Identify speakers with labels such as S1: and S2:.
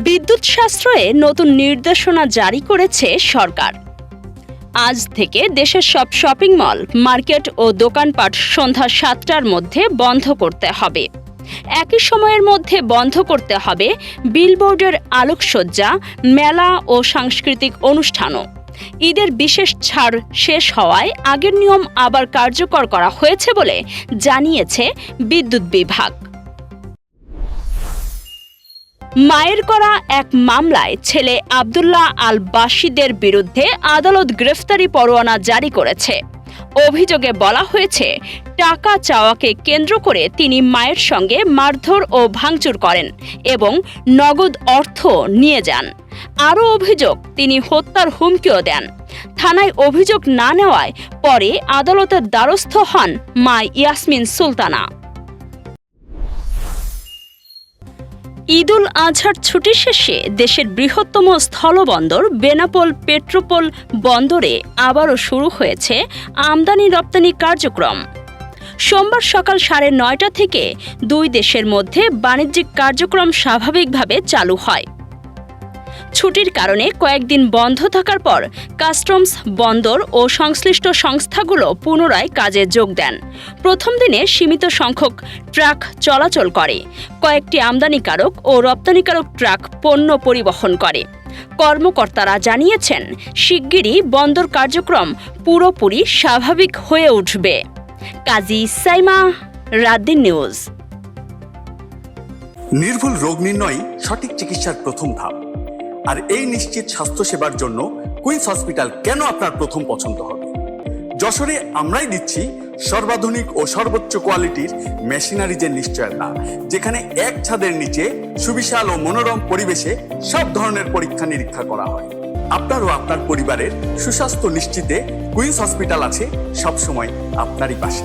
S1: বিদ্যুৎ সাশ্রয়ে নতুন নির্দেশনা জারি করেছে সরকার। আজ থেকে দেশের সব শপিং মল, মার্কেট ও দোকানপাট সন্ধ্যা ৭টার মধ্যে বন্ধ করতে হবে। একই সময়ের মধ্যে বন্ধ করতে হবে বিলবোর্ডের আলোকসজ্জা, মেলা ও সাংস্কৃতিক অনুষ্ঠানও। ঈদের বিশেষ ছাড় শেষ হওয়ায় আগের নিয়ম আবার কার্যকর করা হয়েছে বলে জানিয়েছে বিদ্যুৎ বিভাগ। মায়ের করা এক মামলায় ছেলে আব্দুল্লাহ আল বাশিদের বিরুদ্ধে আদালত গ্রেফতারি পরোয়ানা জারি করেছে। অভিযোগে বলা হয়েছে, টাকা চাওয়াকে কেন্দ্র করে তিনি মায়ের সঙ্গে মারধর ও ভাঙচুর করেন এবং নগদ অর্থ নিয়ে যান। আরও অভিযোগ, তিনি হত্যার হুমকিও দেন। থানায় অভিযোগ না নেওয়ায় পরে আদালতের দ্বারস্থ হন মা ইয়াসমিন সুলতানা। ঈদুল আজহার ছুটি শেষে দেশের বৃহত্তম স্থলবন্দর বেনাপোল পেট্রোপোল বন্দরে আবারও শুরু হয়েছে আমদানি রপ্তানি কার্যক্রম। সোমবার সকাল 9:30 থেকে দুই দেশের মধ্যে বাণিজ্যিক কার্যক্রম স্বাভাবিকভাবে চালু হয়। ছুটির কারণে কয়েকদিন বন্ধ থাকার পর কাস্টমস, বন্দর ও সংশ্লিষ্ট সংস্থাগুলো পুনরায় কাজে যোগ দেন। প্রথম দিনে সীমিত সংখ্যক ট্রাক চলাচল করে। কয়েকটি আমদানিকারক ও রপ্তানিকারক ট্রাক পণ্য পরিবহন করে। কর্মকর্তারা জানিয়েছেন, শিগগিরই বন্দর কার্যক্রম পুরোপুরি স্বাভাবিক হয়ে উঠবে। কাজী সাইমা, রাতদিন নিউজ।
S2: নির্ভুল রোগ নির্ণয় সঠিক চিকিৎসার প্রথম ধাপ। আর এই নিশ্চিত স্বাস্থ্যসেবার জন্য কুইন্স হসপিটাল কেন আপনার প্রথম পছন্দ হবে। যশোরে আমরাই দিচ্ছি সর্বাধুনিক ও সর্বোচ্চ কোয়ালিটির মেশিনারিজের নিশ্চয়তা, যেখানে এক ছাদের নিচে সুবিশাল ও মনোরম পরিবেশে সব ধরনের পরীক্ষা নিরীক্ষা করা হয়। আপনার ও আপনার পরিবারের সুস্বাস্থ্য নিশ্চিতে কুইন্স হসপিটাল আছে সবসময় আপনারই পাশে।